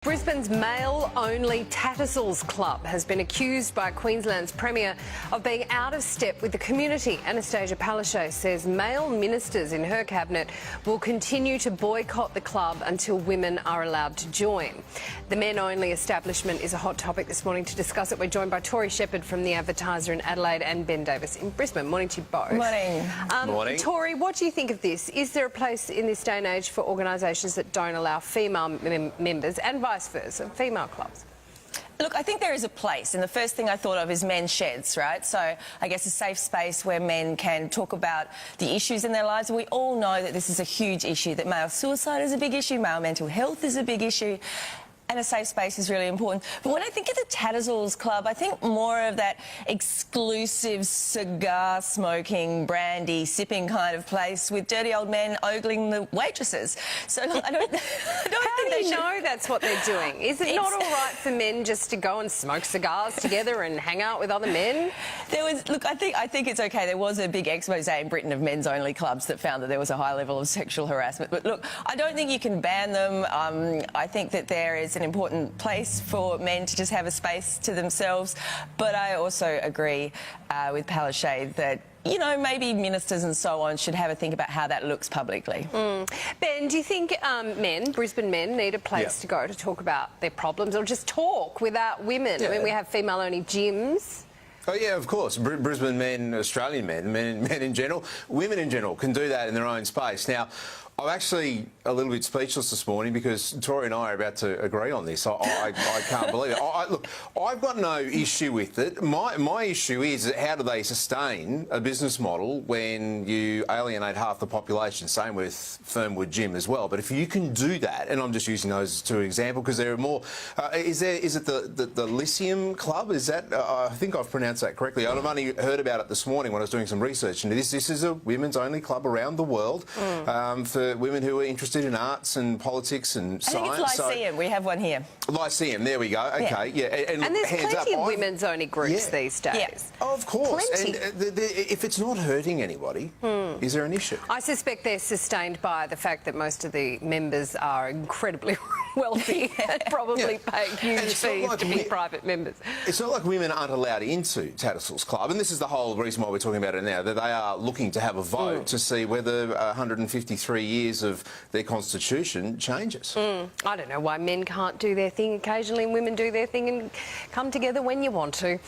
Brisbane's male-only Tattersalls Club has been accused by Queensland's Premier of being out of step with the community. Anastasia Palaszczuk says male ministers in her cabinet will continue to boycott the club until women are allowed to join. The men-only establishment is a hot topic this morning. To discuss it, we're joined by Tori Shepherd from The Advertiser in Adelaide and Ben Davis in Brisbane. Morning to you both. Morning. Morning. Tori, what do you think of this? Is there a place in this day and age for organisations that don't allow female members and vice versa, female clubs? Look, I think there is a place, and the first thing I thought of is men's sheds, right? So I guess a safe space where men can talk about the issues in their lives. We all know that this is a huge issue, that male suicide is a big issue, male mental health is a big issue, and a safe space is really important. But when I think of the Tattersalls Club, I think more of that exclusive cigar-smoking, brandy-sipping kind of place with dirty old men ogling the waitresses. So look, I don't think they should... How do you know that's what they're doing? Is it not all right for men just to go and smoke cigars together and hang out with other men? Look, I think it's okay. There was a big expose in Britain of men's-only clubs that found that there was a high level of sexual harassment. But look, I don't think you can ban them. I think that there is an important place for men to just have a space to themselves. But I also agree with Palaszczuk that, you know, maybe ministers and so on should have a think about how that looks publicly. Ben, do you think Brisbane men, need a place to go to talk about their problems or just talk without women? I mean, we have female-only gyms. Oh, yeah, of course. Brisbane men, Australian men in general, women in general can do that in their own space. Now, I'm actually a little bit speechless this morning because Tori and I are about to agree on this. I can't believe it. Look, I've got no issue with it. My issue is how do they sustain a business model when you alienate half the population? Same with Fernwood Gym as well. But if you can do that, and I'm just using those as two examples because there are more. Is it the Lyceum Club? Is that? I think I've pronounced that correctly. I've only heard about it this morning when I was doing some research into this. This is a women's-only club around the world for women who are interested in arts and politics and science. I think it's Lyceum. We have one here. Lyceum, there we go. Okay, yeah. And there's plenty of women's-only groups these days. Yeah. Oh, of course. Plenty. And if it's not hurting anybody, is there an issue? I suspect they're sustained by the fact that most of the members are incredibly wealthy and probably pay huge fees to be private members. It's not like women aren't allowed into Tattersalls Club, and this is the whole reason why we're talking about it now, that they are looking to have a vote to see whether 153 years of their constitution changes. I don't know why men can't do their thing occasionally and women do their thing and come together when you want to.